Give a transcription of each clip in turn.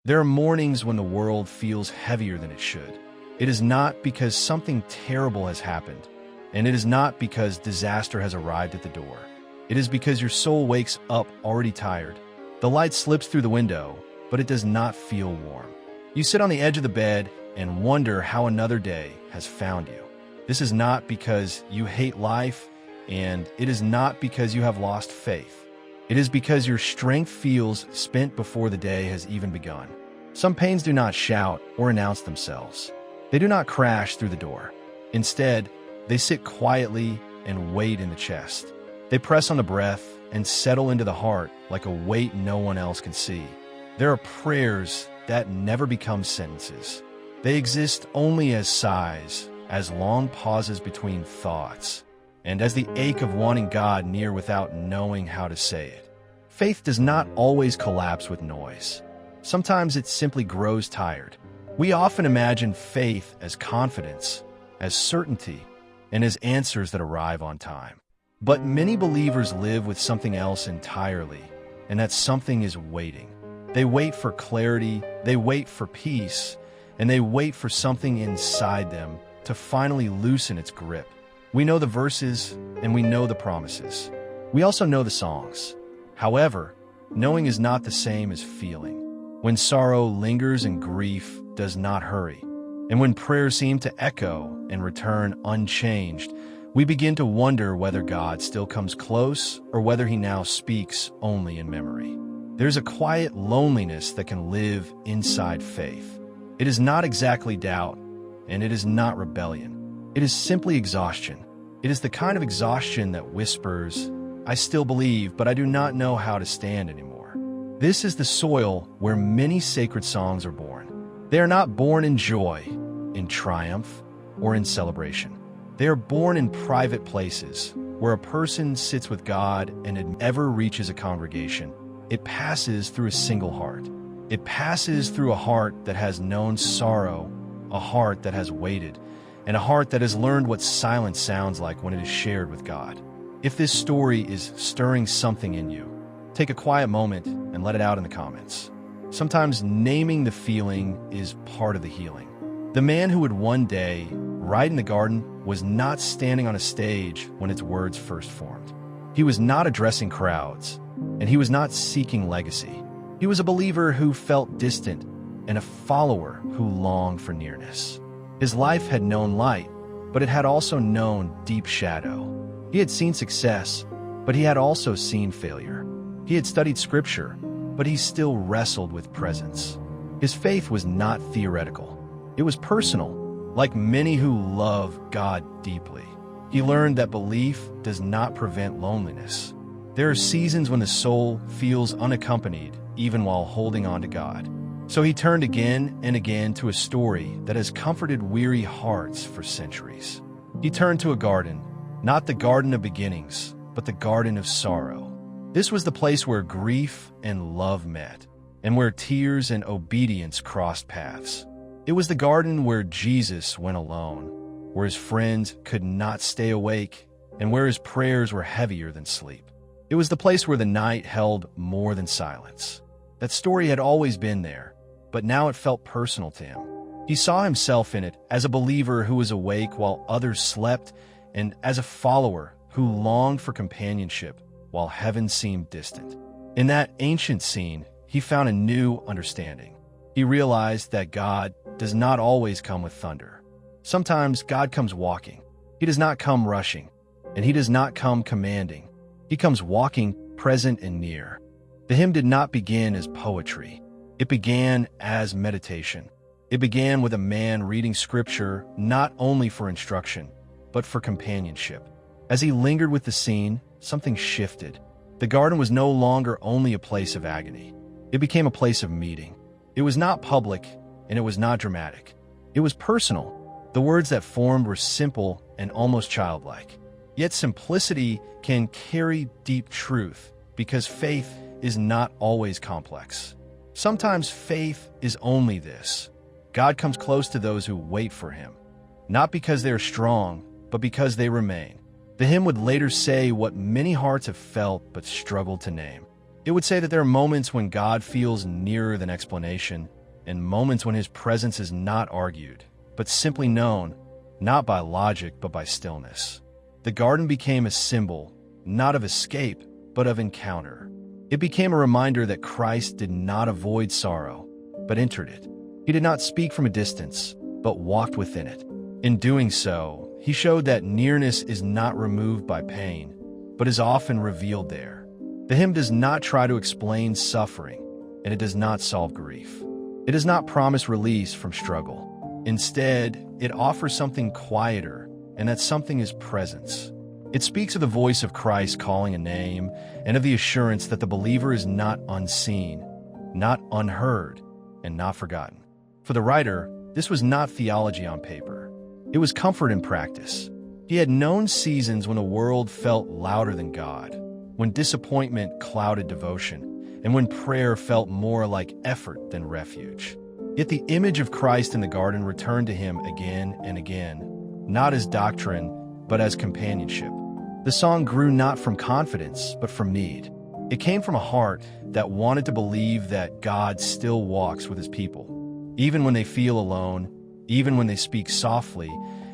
There are mornings when the world feels heavier than it should. It is not because something terrible has happened, and it is not because disaster has arrived at the door. It is because your soul wakes up already tired. The light slips through the window, but it does not feel warm. You sit on the edge of the bed and wonder how another day has found you. This is not because you hate life, and it is not because you have lost faith. It is because your strength feels spent before the day has even begun. Some pains do not shout or announce themselves. They do not crash through the door. Instead, they sit quietly and wait in the chest. They press on the breath and settle into the heart like a weight no one else can see. There are prayers that never become sentences. They exist only as sighs, as long pauses between thoughts, and as the ache of wanting God near without knowing how to say it. Faith does not always collapse with noise. Sometimes it simply grows tired. We often imagine faith as confidence, as certainty, and as answers that arrive on time. But many believers live with something else entirely, and that something is waiting. They wait for clarity, they wait for peace, and they wait for something inside them to finally loosen its grip. We know the verses and we know the promises. We also know the songs. However, knowing is not the same as feeling. When sorrow lingers and grief does not hurry, and when prayers seem to echo and return unchanged, we begin to wonder whether God still comes close or whether he now speaks only in memory. There's a quiet loneliness that can live inside faith. It is not exactly doubt, and it is not rebellion. It is simply exhaustion. It is the kind of exhaustion that whispers, "I still believe, but I do not know how to stand anymore." This is the soil where many sacred songs are born. They are not born in joy, in triumph, or in celebration. They are born in private places, where a person sits with God and it never reaches a congregation. It passes through a single heart. It passes through a heart that has known sorrow, a heart that has waited, and a heart that has learned what silence sounds like when it is shared with God. If this story is stirring something in you, take a quiet moment and let it out in the comments. Sometimes naming the feeling is part of the healing. The man who would one day ride in the garden was not standing on a stage when its words first formed. He was not addressing crowds, and he was not seeking legacy. He was a believer who felt distant and a follower who longed for nearness. His life had known light, but it had also known deep shadow. He had seen success, but he had also seen failure. He had studied scripture, but he still wrestled with presence. His faith was not theoretical. It was personal. Like many who love God deeply, he learned that belief does not prevent loneliness. There are seasons when the soul feels unaccompanied, even while holding on to God. So he turned again and again to a story that has comforted weary hearts for centuries. He turned to a garden, not the garden of beginnings, but the garden of sorrow. This was the place where grief and love met, and where tears and obedience crossed paths. It was the garden where Jesus went alone, where his friends could not stay awake, and where his prayers were heavier than sleep. It was the place where the night held more than silence. That story had always been there, but now it felt personal to him. He saw himself in it as a believer who was awake while others slept, and as a follower who longed for companionship while heaven seemed distant. In that ancient scene, he found a new understanding. He realized that God does not always come with thunder. Sometimes God comes walking. He does not come rushing, and he does not come commanding. He comes walking, present and near. The hymn did not begin as poetry. It began as meditation. It began with a man reading scripture not only for instruction, but for companionship. As he lingered with the scene, something shifted. The garden was no longer only a place of agony. It became a place of meeting. It was not public, and it was not dramatic. It was personal. The words that formed were simple and almost childlike. Yet simplicity can carry deep truth, because faith is not always complex. Sometimes faith is only this: God comes close to those who wait for him, not because they are strong, but because they remain. The hymn would later say what many hearts have felt but struggled to name. It would say that there are moments when God feels nearer than explanation, and moments when his presence is not argued, but simply known, not by logic, but by stillness. The garden became a symbol, not of escape, but of encounter. It became a reminder that Christ did not avoid sorrow, but entered it. He did not speak from a distance, but walked within it. In doing so, he showed that nearness is not removed by pain, but is often revealed there. The hymn does not try to explain suffering, and it does not solve grief. It does not promise release from struggle. Instead, it offers something quieter, and that something is presence. It speaks of the voice of Christ calling a name, and of the assurance that the believer is not unseen, not unheard, and not forgotten. For the writer, this was not theology on paper. It was comfort in practice. He had known seasons when the world felt louder than God, when disappointment clouded devotion, and when prayer felt more like effort than refuge. Yet the image of Christ in the garden returned to him again and again, not as doctrine, but as companionship. The song grew not from confidence, but from need. It came from a heart that wanted to believe that God still walks with his people, even when they feel alone, even when they speak softly,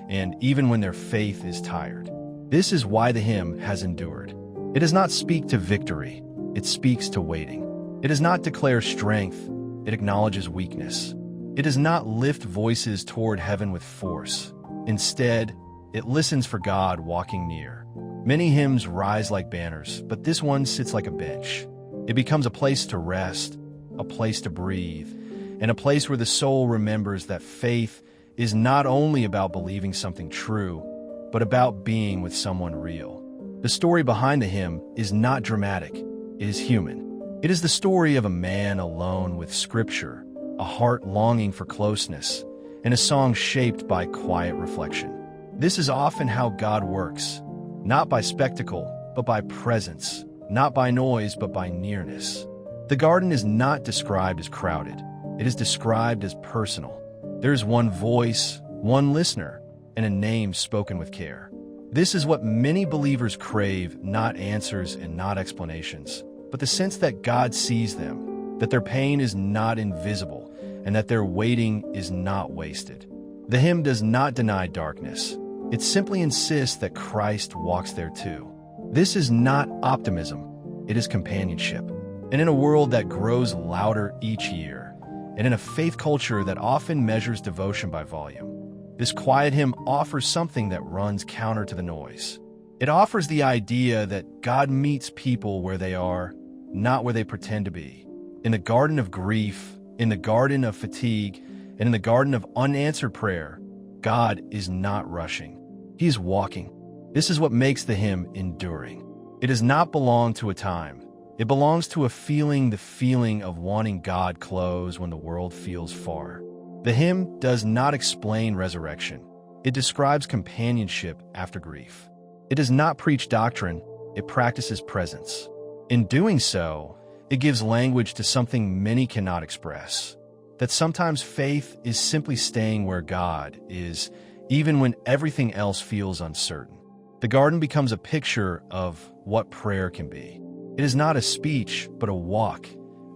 and even when their faith is tired. This is why the hymn has endured. It does not speak to victory, it speaks to waiting. It does not declare strength, it acknowledges weakness. It does not lift voices toward heaven with force. Instead, it listens for God walking near. Many hymns rise like banners, but this one sits like a bench. It becomes a place to rest, a place to breathe, and a place where the soul remembers that faith is not only about believing something true, but about being with someone real. The story behind the hymn is not dramatic, it is human. It is the story of a man alone with Scripture, a heart longing for closeness, and a song shaped by quiet reflection. This is often how God works, not by spectacle, but by presence, not by noise, but by nearness. The garden is not described as crowded, it is described as personal. There is one voice, one listener, and a name spoken with care. This is what many believers crave, not answers and not explanations, but the sense that God sees them, that their pain is not invisible, and that their waiting is not wasted. The hymn does not deny darkness. It simply insists that Christ walks there too. This is not optimism, it is companionship. And in a world that grows louder each year, and in a faith culture that often measures devotion by volume, this quiet hymn offers something that runs counter to the noise. It offers the idea that God meets people where they are, not where they pretend to be. In the garden of grief, in the garden of fatigue, and in the garden of unanswered prayer, God is not rushing. He is walking. This is what makes the hymn enduring. It does not belong to a time. It belongs to a feeling, the feeling of wanting God close when the world feels far. The hymn does not explain resurrection. It describes companionship after grief. It does not preach doctrine. It practices presence. In doing so, it gives language to something many cannot express, that sometimes faith is simply staying where God is, even when everything else feels uncertain. The garden becomes a picture of what prayer can be. It is not a speech, but a walk,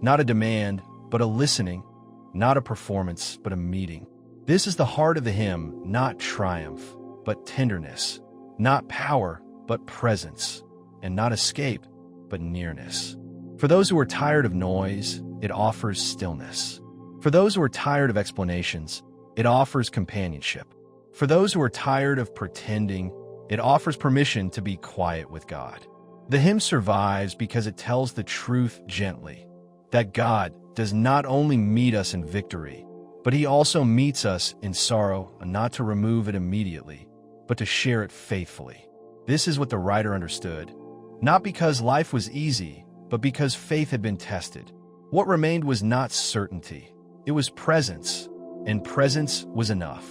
not a demand, but a listening, not a performance, but a meeting. This is the heart of the hymn, not triumph, but tenderness, not power, but presence, and not escape, but nearness. For those who are tired of noise, it offers stillness. For those who are tired of explanations, it offers companionship. For those who are tired of pretending, it offers permission to be quiet with God. The hymn survives because it tells the truth gently, that God does not only meet us in victory, but he also meets us in sorrow, not to remove it immediately, but to share it faithfully. This is what the writer understood, not because life was easy, but because faith had been tested. What remained was not certainty, it was presence, and presence was enough.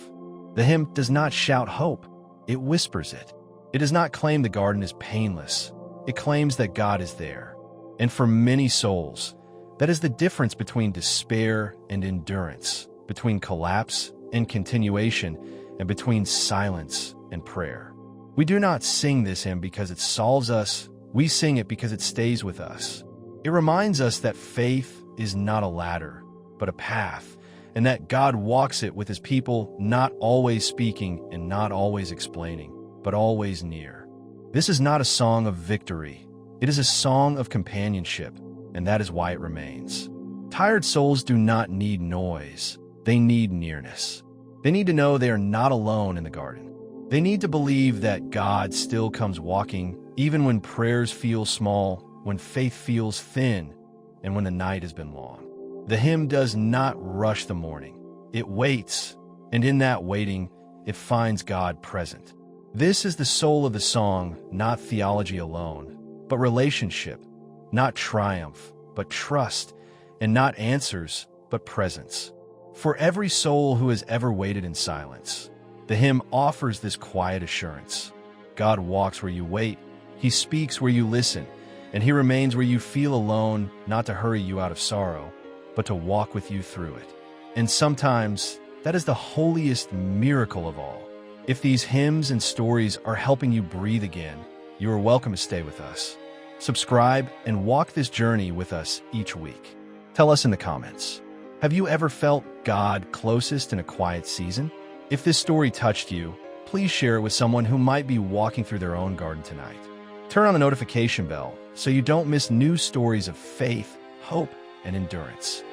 The hymn does not shout hope, it whispers it. It does not claim the garden is painless, it claims that God is there. And for many souls, that is the difference between despair and endurance, between collapse and continuation, and between silence and prayer. We do not sing this hymn because it solves us, we sing it because it stays with us. It reminds us that faith is not a ladder, but a path, and that God walks it with his people, not always speaking and not always explaining, but always near. This is not a song of victory. It is a song of companionship, and that is why it remains. Tired souls do not need noise. They need nearness. They need to know they are not alone in the garden. They need to believe that God still comes walking, even when prayers feel small, when faith feels thin, and when the night has been long. The hymn does not rush the morning. It waits, and in that waiting, it finds God present. This is the soul of the song, not theology alone, but relationship, not triumph, but trust, and not answers, but presence. For every soul who has ever waited in silence, the hymn offers this quiet assurance. God walks where you wait, he speaks where you listen, and he remains where you feel alone, not to hurry you out of sorrow, but to walk with you through it. And sometimes, that is the holiest miracle of all. If these hymns and stories are helping you breathe again, you are welcome to stay with us. Subscribe and walk this journey with us each week. Tell us in the comments, have you ever felt God closest in a quiet season? If this story touched you, please share it with someone who might be walking through their own garden tonight. Turn on the notification bell so you don't miss new stories of faith, hope, and endurance.